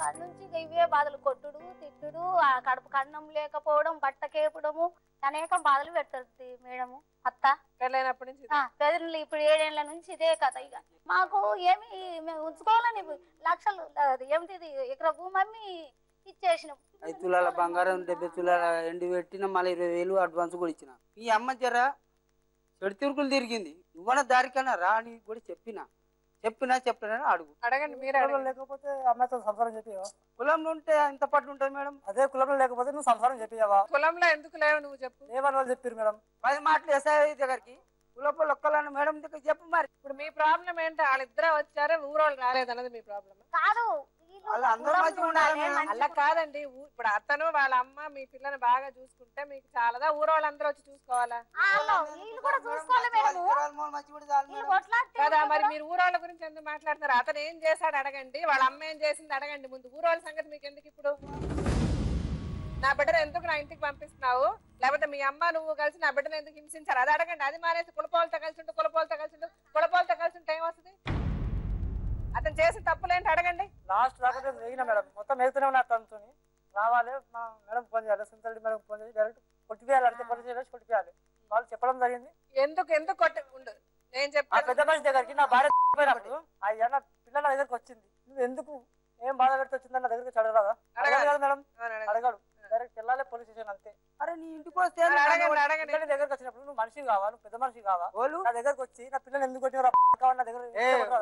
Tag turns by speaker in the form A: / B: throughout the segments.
A: కాడ నుంచి ఇవే బాధలు, కొట్టుడు తిట్టుడు, ఆ కడుపు కన్నం లేకపోవడం, బట్ట కేపడము, అనేకం బాధలు పెడుతుంది మేడము అత్త.
B: పెళ్ళైనప్పటి నుంచి
A: పెదలు ఇప్పుడు 7 ఏళ్ల నుంచి ఇదే కథ. ఇక మాకు ఏమి మేము ఉంచుకోవాలని లక్షలు ఏమిటి ఎకరా భూమి అమ్మి ఇచ్చేసినాం.
C: 5 తులాల బంగారం 70 తులాల ఎండి పెట్టిన, మళ్ళీ 20,000 అడ్వాన్స్ కూడా ఇచ్చిన. ఈ అమ్మ జర చెడు తిరుగులు తిరిగింది, నువ్వన దారికన్నా రా అని కూడా చెప్పినా అడుగు.
B: అడగండి మీరు.
D: లేకపోతే అమ్మాయితో సంసారం చెప్పివా?
C: కులంలో ఉంటే ఎంత పట్టు ఉంటుంది మేడం?
D: అదే కులంలో లేకపోతే నువ్వు సంసారం చెప్పివా?
B: కులంలో ఎందుకు లేవు నువ్వు చెప్పు.
D: ఏమని వాళ్ళు చెప్పారు మేడం?
C: 10 మాటలు ఎస్ఐ దగ్గరికి కులపోళ్ళు ఒక్కళ్ళని మేడం దగ్గర చెప్పు. మరి
B: ఇప్పుడు మీ ప్రాబ్లం ఏంటో, వాళ్ళిద్దరే వచ్చారు, ఊరోళ్ళు రాలేదన్నది మీ ప్రాబ్లం
A: కాదు.
B: అలా కాదండి, ఇప్పుడు అతను వాళ్ళ అమ్మ మీ పిల్లని బాగా చూసుకుంటే మీకు చాలదా? ఊరోళ్ళందరూ వచ్చి చూసుకోవాలా కదా? మరి మీరు ఊరోళ్ళ గురించి ఎందుకు మాట్లాడుతున్నారు? అతను ఏం చేశాడు అడగండి, వాళ్ళ అమ్మ ఏం చేసింది అడగండి ముందు. ఊరోళ్ళ సంగతి మీకు ఎందుకు? ఇప్పుడు నా బిడ్డను ఎందుకు నా ఇంటికి పంపిస్తున్నావు, లేకపోతే మీ అమ్మ నువ్వు కలిసి నా బిడ్డను ఎందుకు హింసించారు అది అడగండి. అది మానేసి కులపోలతో కలిసి ఉంటే ఏమొస్తుంది? అతను చేసిన తప్పులేంటి అడగండి.
D: లాస్ట్ రాకపోతే వేగిన మేడం మొత్తం వెళ్తూనే ఉన్నా. తనతో రావాలి మా మేడం ఫోన్ చేయాలి, సుందరెడ్డి మేడం ఫోన్ చేసి డైరెక్ట్ కొట్టిపోయాలి, అంటే పోలీసు చేసి కొట్టిపోయాలి. వాళ్ళు చెప్పడం జరిగింది.
B: ఎందుకు కొట్టి ఉండు, నేను చెప్పాను
D: పెద్ద మనిషి దగ్గరికి నా భార్య పోయినప్పుడు ఆ పిల్లల దగ్గరికి వచ్చింది. నువ్వు ఎందుకు ఏం బాధ పెడితే వచ్చిందని నా దగ్గరికి చదవరాదా? అడగాలి కదా మేడం, అడగాడు. డైరెక్ట్ వెళ్ళాలి పోలీస్ స్టేషన్ అంతే.
C: అరే నీ ఇంటికి వస్తే
D: దగ్గరకు వచ్చినప్పుడు నువ్వు మనిషి కావా, నువ్వు పెద్ద మనిషి కావా? నా దగ్గరకు వచ్చి నా పిల్లలు ఎందుకు కొట్టిన నా దగ్గర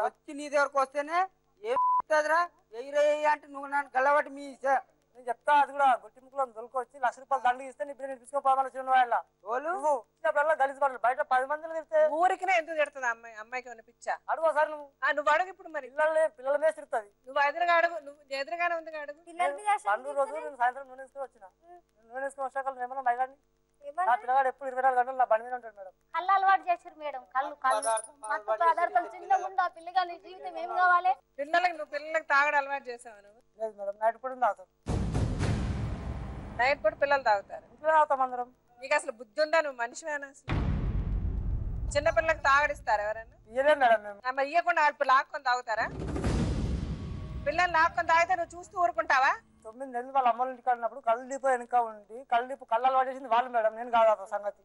C: వచ్చి నీ దగ్గరకు వస్తేనే ఏరా అంటే నువ్వు నన్ను గల్లబట్టి మీ
D: నేను చెప్తా. అది కూడా గొట్టి ముక్కులో దొరికి ₹1,00,000 దండలు ఇస్తే నీ పిల్లలు తీసుకోపోవాలి. గలీజ్ పడాలి బయట 10 మందిని తిడితే
B: ఊరికినే ఎందుకు తిడుతుంది అమ్మాయికి ఏమైనా పిచ్చా?
D: అడుగు సార్
B: నువ్వు అడుగు. ఇప్పుడు మరి
D: పిల్లల మీద తిరుగుతుంది.
B: నువ్వు ఎదురుగా అడుగు, నువ్వు ఎదురుగానే ఉంది అడుగు.
D: పండుగ రోజు నేను సాయంత్రం నూనె వేసుకొని వచ్చిన. నూనె వేసుకొని వచ్చాక ఏమన్నా మైగాన్ని నా పిల్లగాడు ఎప్పుడు 24 గంటలు నా బండి మీద ఉంటాడు మేడం.
A: కళ్ళు అలవాటు చేశారు మేడం. కళ్ళు పదార్థాలు చిన్నగా పిల్లగాని జీవితం ఏం కావాలి?
B: పిల్లలకి తాగడం అలవాటు చేసావు నువ్వు?
D: లేదు మేడం, నైట్ పూట తాగుతాం.
B: నైట్ పూట పిల్లలు తాగుతారు?
D: ఇంట్లో తాగుతాం అందరం.
B: నీకు అసలు బుద్ధి ఉందా? నువ్వు మనిషివేనా? అసలు చిన్న పిల్లలకి తాగడిస్తారు ఎవరైనా?
D: ఇయ్యలేదు మేడం మేము.
B: మరి ఇయ్యకుండా వాళ్ళు లాక్కొని తాగుతారా? పిల్లలు లాక్కొని తాగితే నువ్వు చూస్తూ ఊరుకుంటావా?
D: 9 నెలలు వాళ్ళ అమ్మల ఇంటికి వెళ్ళినప్పుడు కళ్ళు దీపం వెనుక ఉండి కళ్ళు అలవాటు చేసింది వాళ్ళు మేడం, నేను కాదు సంగతి.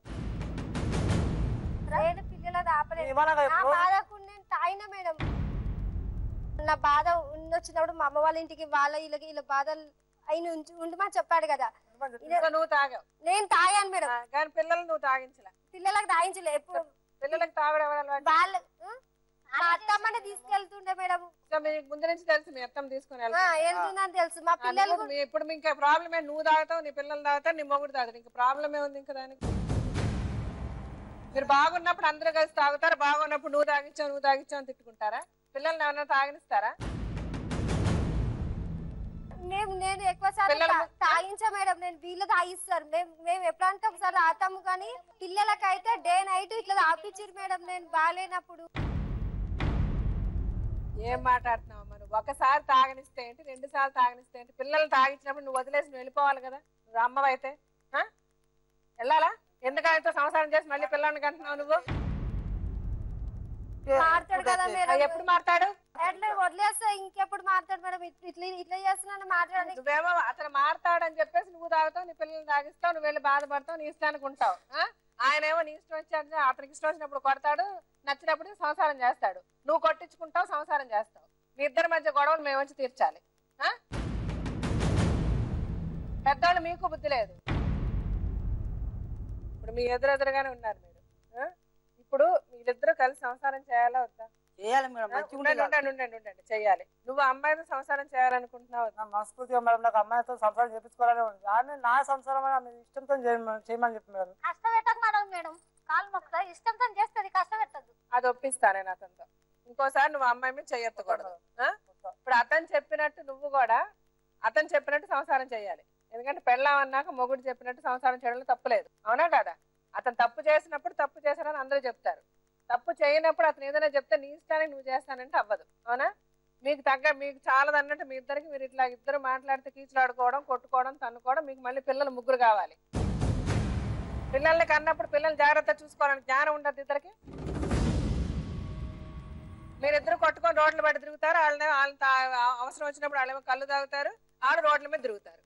E: తాగిన మేడం నా బాధ వచ్చినప్పుడు మా అమ్మ వాళ్ళ ఇంటికి వీళ్ళ బాధలు అయిన ఉండమని చెప్పాడు కదా.
B: నువ్వు తాగావు?
E: నేను తాగాను మేడం,
B: కానీ పిల్లలు నువ్వు తాగించలే.
E: పిల్లలకు తాగించలే. ఎప్పుడు
B: పిల్లలకి తాగడం
E: వాళ్ళు మా అత్తమ్మని తీసుకెళ్తుండే మేడం.
B: ముందు నుంచి తెలుసు మీ అత్తమ్మ తీసుకుని
E: వెళ్తుందని తెలుసు. మా పిల్లలు
B: ఇప్పుడు ఇంకా ప్రాబ్లం ఏంటి? నువ్వు తాగుతావు, నీ పిల్లలు తాగుతావు, నీ మొగుడు తాగుతాడు, ఇంకా ప్రాబ్లమే ఉంది ఇంకా దానికి. మీరు బాగున్నప్పుడు అందరూ కలిసి తాగుతారు, బాగున్నప్పుడు నువ్వు తాగించావు అని తిట్టుకుంటారా? పిల్లల్ని ఏమన్నా తాగినిస్తారా?
E: నేను ఎక్కువ సార్లు తాగించా మేడం. నేను వీళ్ళు తాగిస్తారు. మేము ఎప్పుడంటే ఒకసారి తాగుతాము, కానీ పిల్లలకైతే డే నైట్ ఇట్లా తాపించారు మేడం నేను బాగాలేనప్పుడు.
B: ఏం మాట్లాడుతున్నావు? మనం ఒకసారి తాగనిస్తే ఏంటి, 2 సార్లు తాగనిస్తే ఏంటి? పిల్లలు తాగించినప్పుడు నువ్వు వదిలేసి నువ్వు వెళ్ళిపోవాలి కదా. నువ్వు అమ్మవైతే వెళ్ళాలా? ఎందుకంటే సంసారం చేసి మళ్ళీ పిల్లల్ని కంటున్నావు నువ్వు?
E: మారుతాడు కదా మేడం.
B: ఎప్పుడు మారుతాడు?
E: ఎట్లా వదిలేస్తా ఇంకెప్పుడు మారుతాడు మేడం? ఇట్లా చేస్తున్నాను మాట్లాడి.
B: నువ్వేమో అతను మారుతాడని చెప్పేసి నువ్వు తాగుతావు, నీ పిల్లల్ని తాగిస్తావు, నువ్వు వెళ్ళి బాధపడతావు, నీ ఇష్టానికి ఉంటావు. ఆయన ఏమో నీ ఇష్టం వచ్చి అతనికి ఇష్టం వచ్చినప్పుడు కొడతాడు, నచ్చినప్పుడు సంసారం చేస్తాడు. నువ్వు కొట్టించుకుంటావు, సంసారం చేస్తావు. మీ ఇద్దరి మధ్య గొడవలు మేము వచ్చి తీర్చాలి. పెద్దవాళ్ళు మీకు బుద్ధి లేదు. ఇప్పుడు మీ ఎదురెదురుగానే ఉన్నారు మీరు. ఇప్పుడు మీరిద్దరు కలిసి సంసారం చేయాలా వద్దా?
C: చేయాలి మేడం.
B: ఉండండి చెయ్యాలి. నువ్వు అమ్మాయితో సంసారం చేయాలనుకుంటున్నావు?
D: మనస్ఫూర్తిగా మేడం నాకు అమ్మాయితో సంసారం చేపించుకోవాలని ఉంది. ఆమె నా సంసారం ఇష్టంతో చేయమని చెప్పి మేడం.
A: కష్టపెట్టకు మేడం, కాలు మొక్కుతా. ఇష్టంతో చేస్తుంది, కష్టపెట్టదు.
B: అది ఒప్పిస్తాను నేను అతనితో. ఇంకోసారి నువ్వు అమ్మాయి మీద చెయ్యొత్తకూడదు. ఇప్పుడు అతను చెప్పినట్టు నువ్వు కూడా అతను చెప్పినట్టు సంసారం చేయాలి. ఎందుకంటే పెళ్ళాం అన్నాక మొగుడు చెప్పినట్టు సంసారం చేయడంలో తప్పులేదు, అవునా కదా? అతను తప్పు చేసినప్పుడు తప్పు చేశారని అందరూ చెప్తారు. తప్పు చేయనప్పుడు అతను ఏదైనా చెప్తే నీ ఇష్టానికి నువ్వు చేస్తానంటే అవ్వదు, అవునా? మీకు చాలదన్నట్టు మీ ఇద్దరికి మీరు ఇట్లా ఇద్దరు మాట్లాడితే కీచులాడుకోవడం, కొట్టుకోవడం, తన్నుకోవడం, మీకు మళ్ళీ పిల్లలు 3 కావాలి. పిల్లల్ని కన్నప్పుడు పిల్లల్ని జాగ్రత్త చూసుకోవాలని జ్ఞానం ఉండదు ఇద్దరికి. మీరిద్దరు కొట్టుకొని రోడ్ల పడి తిరుగుతారు. వాళ్ళని అవసరం వచ్చినప్పుడు వాళ్ళేమో కళ్ళు తాగుతారు, వాళ్ళు రోడ్ల మీద తిరుగుతారు.